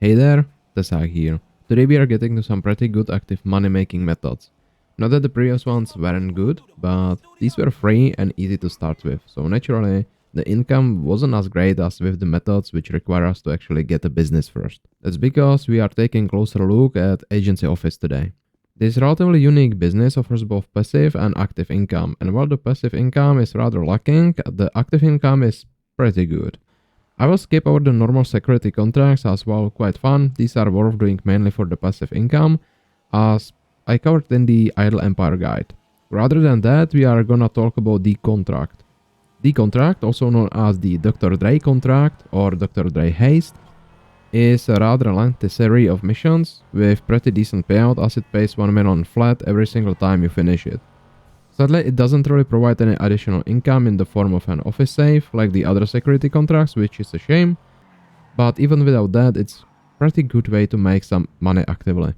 Hey there, Tessa here. Today we are getting to some pretty good active money making methods. Not that the previous ones weren't good, but these were free and easy to start with, so naturally the income wasn't as great as with the methods which require us to actually get a business first. That's because we are taking a closer look at agency office today. This relatively unique business offers both passive and active income, and while the passive income is rather lacking, the active income is pretty good. I will skip over the normal security contracts as well, quite fun. These are worth doing mainly for the passive income, as I covered in the Idle Empire guide. Rather than that, we are gonna talk about the contract. The contract, also known as the Dr. Dre contract or Dr. Dre Haste, is a rather lengthy serie of missions with pretty decent payout as it pays 1 million flat every single time you finish it. Sadly, it doesn't really provide any additional income in the form of an office safe like the other security contracts, which is a shame, but even without that, it's a pretty good way to make some money actively.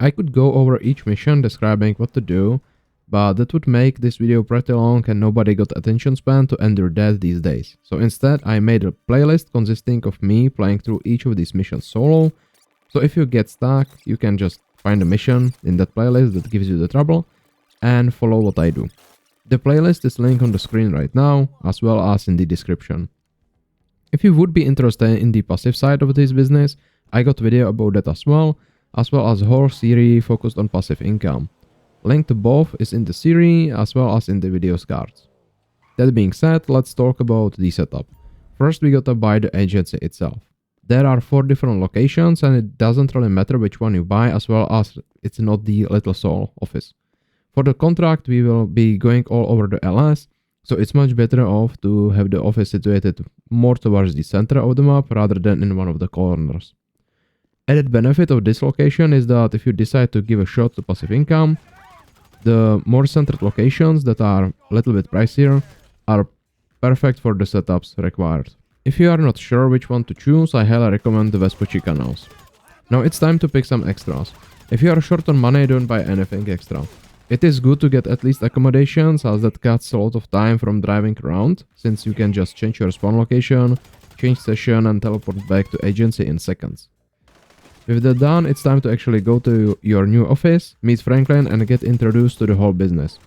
I could go over each mission describing what to do, but that would make this video pretty long and nobody got attention span to endure that these days. So instead, I made a playlist consisting of me playing through each of these missions solo, so if you get stuck, you can just find a mission in that playlist that gives you the trouble and follow what I do. The playlist is linked on the screen right now, as well as in the description. If you would be interested in the passive side of this business, I got video about that as well as a whole series focused on passive income. Link to both is in the series as well as in the video cards. That being said, let's talk about the setup. First, we gotta buy the agency itself. There are 4 different locations and it doesn't really matter which one you buy, as well as it's not the Little Soul office. For the contract, we will be going all over the LS, so it's much better off to have the office situated more towards the center of the map rather than in one of the corners. Added benefit of this location is that if you decide to give a shot to passive income, the more centered locations that are a little bit pricier are perfect for the setups required. If you are not sure which one to choose, I highly recommend the Vespucci canals. Now it's time to pick some extras. If you are short on money, don't buy anything extra. It is good to get at least accommodations, as that cuts a lot of time from driving around, since you can just change your spawn location, change session and teleport back to agency in seconds. With that done, it's time to actually go to your new office, meet Franklin and get introduced to the whole business.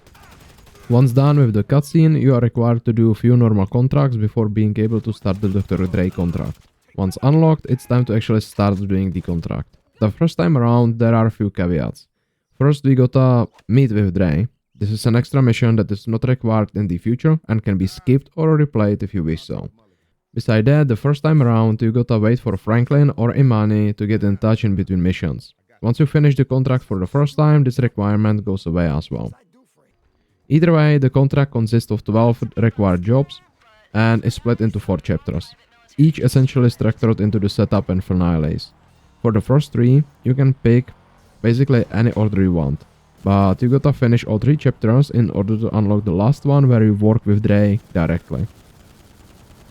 Once done with the cutscene, you are required to do a few normal contracts before being able to start the Dr. Dre contract. Once unlocked, it's time to actually start doing the contract. The first time around, there are a few caveats. First, we gotta meet with Dre. This is an extra mission that is not required in the future and can be skipped or replayed if you wish so. Besides that, the first time around, you gotta wait for Franklin or Imani to get in touch in between missions. Once you finish the contract for the first time, this requirement goes away as well. Either way, the contract consists of 12 required jobs and is split into 4 chapters, each essentially structured into the setup and finales. For the first 3, you can pick basically any order you want, but you gotta finish all 3 chapters in order to unlock the last one where you work with Dre directly.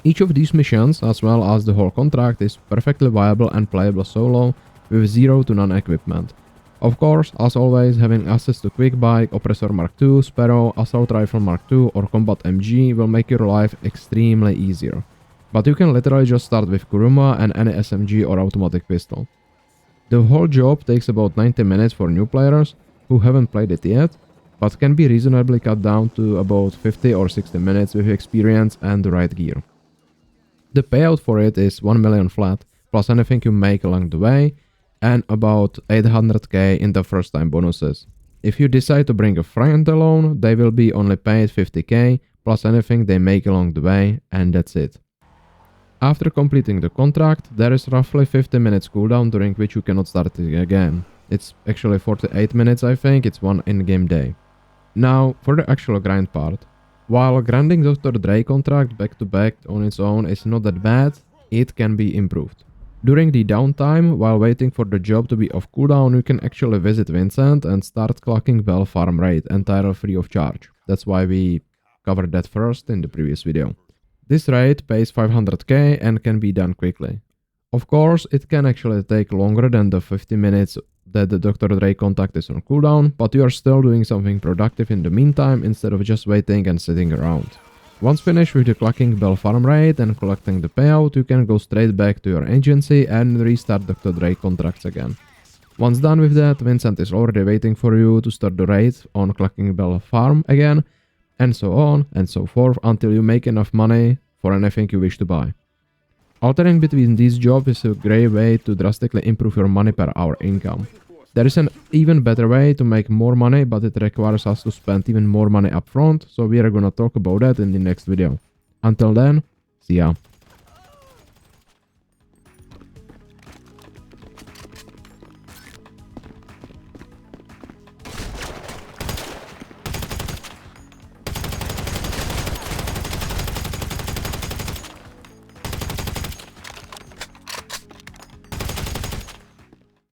Each of these missions, as well as the whole contract, is perfectly viable and playable solo with 0 to none equipment. Of course, as always, having access to Quick Bike, Oppressor Mark II, Sparrow, Assault Rifle Mark II or Combat MG will make your life extremely easier. But you can literally just start with Kuruma and any SMG or automatic pistol. The whole job takes about 90 minutes for new players who haven't played it yet, but can be reasonably cut down to about 50 or 60 minutes with experience and the right gear. The payout for it is 1 million flat, plus anything you make along the way, and about 800k in the first time bonuses. If you decide to bring a friend along, they will be only paid 50k, plus anything they make along the way, and that's it. After completing the contract, there is roughly 50 minutes cooldown during which you cannot start it again. It's actually 48 minutes, I think, it's one in-game day. Now, for the actual grind part. While grinding Dr. Dre contract back to back on its own is not that bad, it can be improved. During the downtime, while waiting for the job to be off cooldown, you can actually visit Vincent and start clocking well farm raid entirely free of charge. That's why we covered that first in the previous video. This raid pays 500k and can be done quickly. Of course, it can actually take longer than the 50 minutes that the Dr. Dre contact is on cooldown, but you are still doing something productive in the meantime instead of just waiting and sitting around. Once finished with the Clucking Bell farm raid and collecting the payout, you can go straight back to your agency and restart Dr. Dre contracts again. Once done with that, Vincent is already waiting for you to start the raid on Clucking Bell farm again, and so on and so forth until you make enough money for anything you wish to buy. Altering between these jobs is a great way to drastically improve your money per hour income. There is an even better way to make more money, but it requires us to spend even more money upfront, so we are gonna talk about that in the next video. Until then, see ya.